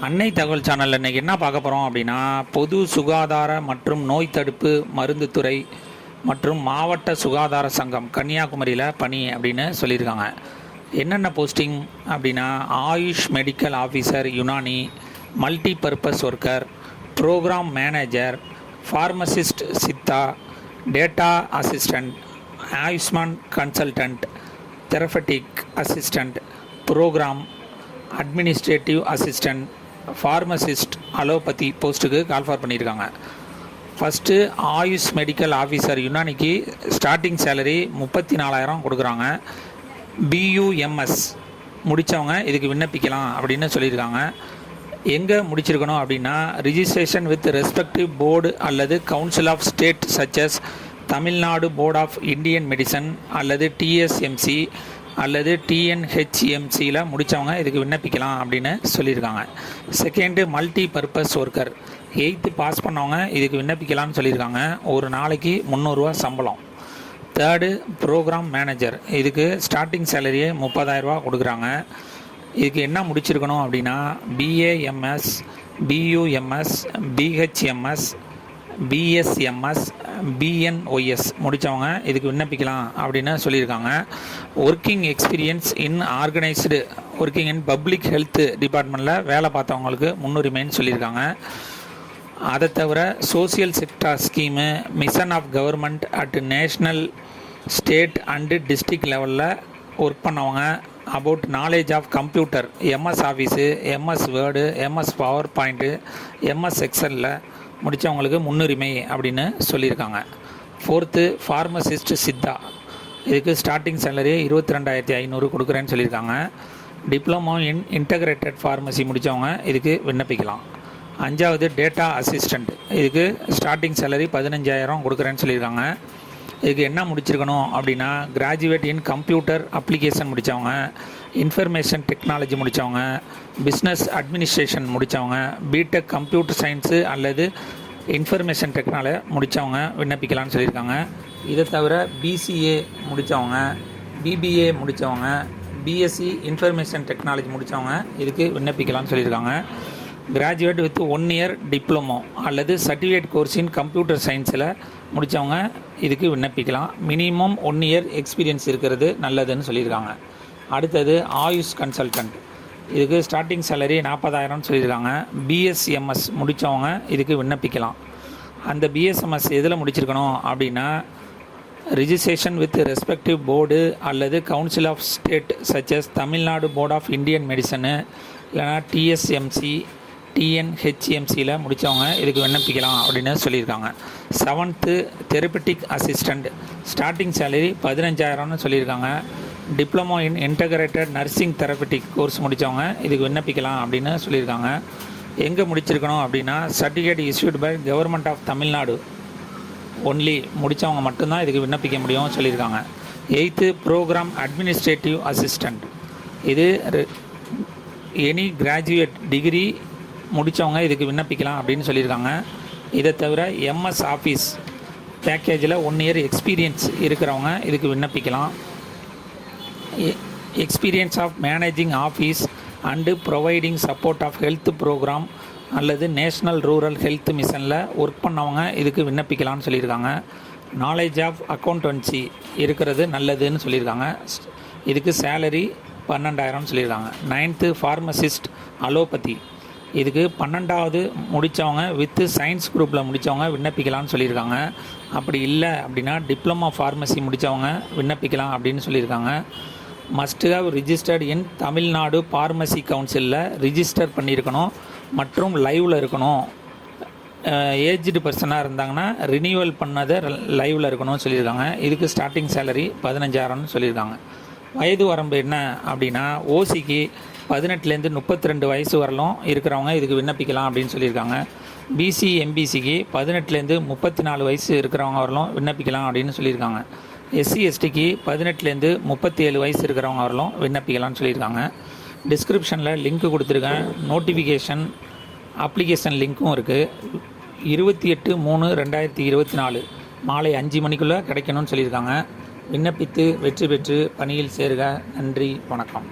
அன்னை தகவல் சேனலில் இன்றைக்கி என்ன பார்க்க போகிறோம் அப்படின்னா, பொது சுகாதார மற்றும் நோய் தடுப்பு மருந்து துறை மற்றும் மாவட்ட சுகாதார சங்கம் கன்னியாகுமரியில் பணி அப்படின்னு சொல்லியிருக்காங்க. என்னென்ன போஸ்டிங் அப்படின்னா, Ayush medical officer Unani, multi purpose worker, program manager, pharmacist Siddha, data assistant, Ayushman consultant, therapeutic assistant, program administrative assistant, pharmacist, allopathy போஸ்ட்டுக்கு கால்ஃபார் பண்ணியிருக்காங்க. ஃபஸ்ட்டு ஆயுஷ் மெடிக்கல் ஆஃபீஸர் யுனானிக்கு ஸ்டார்டிங் சேலரி 34,000 கொடுக்குறாங்க. பியூஎம்எஸ் முடித்தவங்க இதுக்கு விண்ணப்பிக்கலாம் அப்படின்னு சொல்லியிருக்காங்க. எங்கே முடிச்சிருக்கணும் அப்படின்னா, ரிஜிஸ்ட்ரேஷன் வித் ரெஸ்பெக்டிவ் போர்டு அல்லது council of state such as Tamil Nadu board of Indian medicine அல்லது டிஎஸ்எம்சி அல்லது டிஎன்ஹெச்எம்சியில் முடித்தவங்க இதுக்கு விண்ணப்பிக்கலாம் அப்படின்னு சொல்லியிருக்காங்க. Second multi purpose worker 8th pass பண்ணவங்க இதுக்கு விண்ணப்பிக்கலாம்னு சொல்லியிருக்காங்க. ஒரு நாளைக்கு 300 ரூபா சம்பளம். தேர்டு ப்ரோக்ராம் மேனேஜர், இதுக்கு ஸ்டார்டிங் சேலரியே 30,000 ரூபா கொடுக்குறாங்க. இதுக்கு என்ன முடிச்சிருக்கணும் அப்படின்னா, BAMS, BUMS, BHMS, BSMS, BNOS முடித்தவங்க இதுக்கு விண்ணப்பிக்கலாம் அப்படின்னு சொல்லியிருக்காங்க. Working experience in organised working in public health டிபார்ட்மெண்ட்டில் வேலை பார்த்தவங்களுக்கு முன்னுரிமைன்னு சொல்லியிருக்காங்க. அதை தவிர social sector scheme, mission of government at national, state and district லெவலில் ஒர்க் பண்ணவங்க, about knowledge of computer, MS Office, MS Word, MS PowerPoint, MS எக்ஸலில் முடித்தவங்களுக்கு முன்னுரிமை அப்படின்னு சொல்லியிருக்காங்க. ஃபோர்த்து ஃபார்மசிஸ்ட் சித்தா, இதுக்கு ஸ்டார்டிங் சேலரி 22,500 கொடுக்குறேன்னு சொல்லியிருக்காங்க. டிப்ளமோ இன் இன்டகிரேட்டட் ஃபார்மசி முடித்தவங்க இதுக்கு விண்ணப்பிக்கலாம். அஞ்சாவது டேட்டா அசிஸ்டண்ட், இதுக்கு ஸ்டார்டிங் சேலரி 15,000 கொடுக்குறேன்னு சொல்லியிருக்காங்க. இதுக்கு என்ன முடிச்சிருக்கணும் அப்படின்னா, கிராஜுவேட் இன் கம்ப்யூட்டர் அப்ளிகேஷன் முடித்தவங்க, இன்ஃபர்மேஷன் டெக்னாலஜி முடித்தவங்க, பிஸ்னஸ் அட்மினிஸ்ட்ரேஷன் முடித்தவங்க, பிடெக் கம்ப்யூட்டர் சயின்ஸு அல்லது இன்ஃபர்மேஷன் டெக்னாலஜி முடித்தவங்க விண்ணப்பிக்கலாம்னு சொல்லியிருக்காங்க. இதை தவிர பிசிஏ முடித்தவங்க, பிபிஏ முடித்தவங்க, பிஎஸ்சி இன்ஃபர்மேஷன் டெக்னாலஜி முடித்தவங்க இதுக்கு விண்ணப்பிக்கலாம்னு சொல்லியிருக்காங்க. கிராஜுவேட் வித் 1 இயர் டிப்ளமோ அல்லது சர்டிஃபிகேட் கோர்ஸ் இன் கம்ப்யூட்டர் சயின்ஸில் முடித்தவங்க இதுக்கு விண்ணப்பிக்கலாம். மினிமம் 1 இயர் எக்ஸ்பீரியன்ஸ் இருக்கிறது நல்லதுன்னு சொல்லியிருக்காங்க. அடுத்தது ஆயுஷ் கன்சல்டன்ட், இதுக்கு ஸ்டார்டிங் சேலரி 40,000 சொல்லியிருக்காங்க. பிஎஸ்எம்எஸ் முடித்தவங்க இதுக்கு விண்ணப்பிக்கலாம். அந்த பிஎஸ்எம்எஸ் எதில் முடிச்சிருக்கணும் அப்படின்னா, ரிஜிஸ்ட்ரேஷன் வித் ரெஸ்பெக்டிவ் போர்டு அல்லது council of state such as Tamil Nadu board of Indian medicine இல்லைனா டிஎஸ்எம்சி, டிஎன்ஹெச்எம்சியில் முடித்தவங்க இதுக்கு விண்ணப்பிக்கலாம் அப்படின்னு சொல்லியிருக்காங்க. 7th therapeutic assistant, starting salary 15,000 சொல்லியிருக்காங்க. Diploma in integrated nursing therapeutic course முடித்தவங்க இதுக்கு விண்ணப்பிக்கலாம் அப்படின்னு சொல்லியிருக்காங்க. எங்கே முடிச்சிருக்கணும் அப்படின்னா, certificate issued by government of Tamil Nadu only முடித்தவங்க மட்டும்தான் இதுக்கு விண்ணப்பிக்க முடியும் சொல்லியிருக்காங்க. 8th ப்ரோக்ராம் அட்மினிஸ்ட்ரேட்டிவ் அசிஸ்டண்ட், இது எனி கிராஜுவேட் டிகிரி முடித்தவங்க இதுக்கு விண்ணப்பிக்கலாம் அப்படின்னு சொல்லியிருக்காங்க. இதை தவிர எம்எஸ் ஆஃபீஸ் பேக்கேஜில் 1 இயர் எக்ஸ்பீரியன்ஸ் இருக்கிறவங்க இதுக்கு விண்ணப்பிக்கலாம். Experience of managing office and providing support of health program அல்லது நேஷ்னல் ரூரல் ஹெல்த் மிஷனில் ஒர்க் பண்ணவங்க இதுக்கு விண்ணப்பிக்கலாம்னு சொல்லியிருக்காங்க. நாலேஜ் ஆஃப் அக்கௌண்டன்சி இருக்கிறது நல்லதுன்னு சொல்லியிருக்காங்க. இதுக்கு சேலரி 12,000 சொல்லியிருக்காங்க. 9th ஃபார்மசிஸ்ட் அலோபதி, இதுக்கு 12வது முடித்தவங்க வித் சயின்ஸ் குரூப்பில் முடித்தவங்க விண்ணப்பிக்கலாம்னு சொல்லியிருக்காங்க. அப்படி இல்லை அப்படின்னா டிப்ளமோ ஃபார்மசி முடித்தவங்க விண்ணப்பிக்கலாம் அப்படின்னு சொல்லியிருக்காங்க. Must have registered in Tamil Nadu pharmacy கவுன்சிலில் ரிஜிஸ்டர் பண்ணியிருக்கணும் மற்றும் லைவில் இருக்கணும். ஏஜ்டு பர்சனாக இருந்தாங்கன்னா ரினியூவல் பண்ணதை லைவில் இருக்கணும்னு சொல்லியிருக்காங்க. இதுக்கு ஸ்டார்டிங் சேலரி 15,000 சொல்லியிருக்காங்க. வயது வரம்பு என்ன அப்படின்னா, ஓசிக்கு 18லேருந்து 32 வயசு வரலும் இருக்கிறவங்க இதுக்கு விண்ணப்பிக்கலாம் அப்படின்னு சொல்லியிருக்காங்க. பிசி எம்பிசிக்கு 18லேருந்து 34 வயசு இருக்கிறவங்க வரலும் விண்ணப்பிக்கலாம் அப்படின்னு சொல்லியிருக்காங்க. எஸ்சி எஸ்டிக்கு 18லேருந்து 37 வயசு இருக்கிறவங்க வரலும் விண்ணப்பிக்கலாம்னு சொல்லியிருக்காங்க. டிஸ்கிரிப்ஷனில் லிங்க் கொடுத்துருக்கேன். நோட்டிஃபிகேஷன் அப்ளிகேஷன் லிங்க்கும் இருக்குது. 28/3/2024 மாலை 5 மணிக்குள்ளே கிடைக்கணும்னு சொல்லியிருக்காங்க. விண்ணப்பித்து வெற்றி பெற்று பணியில் சேருக. நன்றி, வணக்கம்.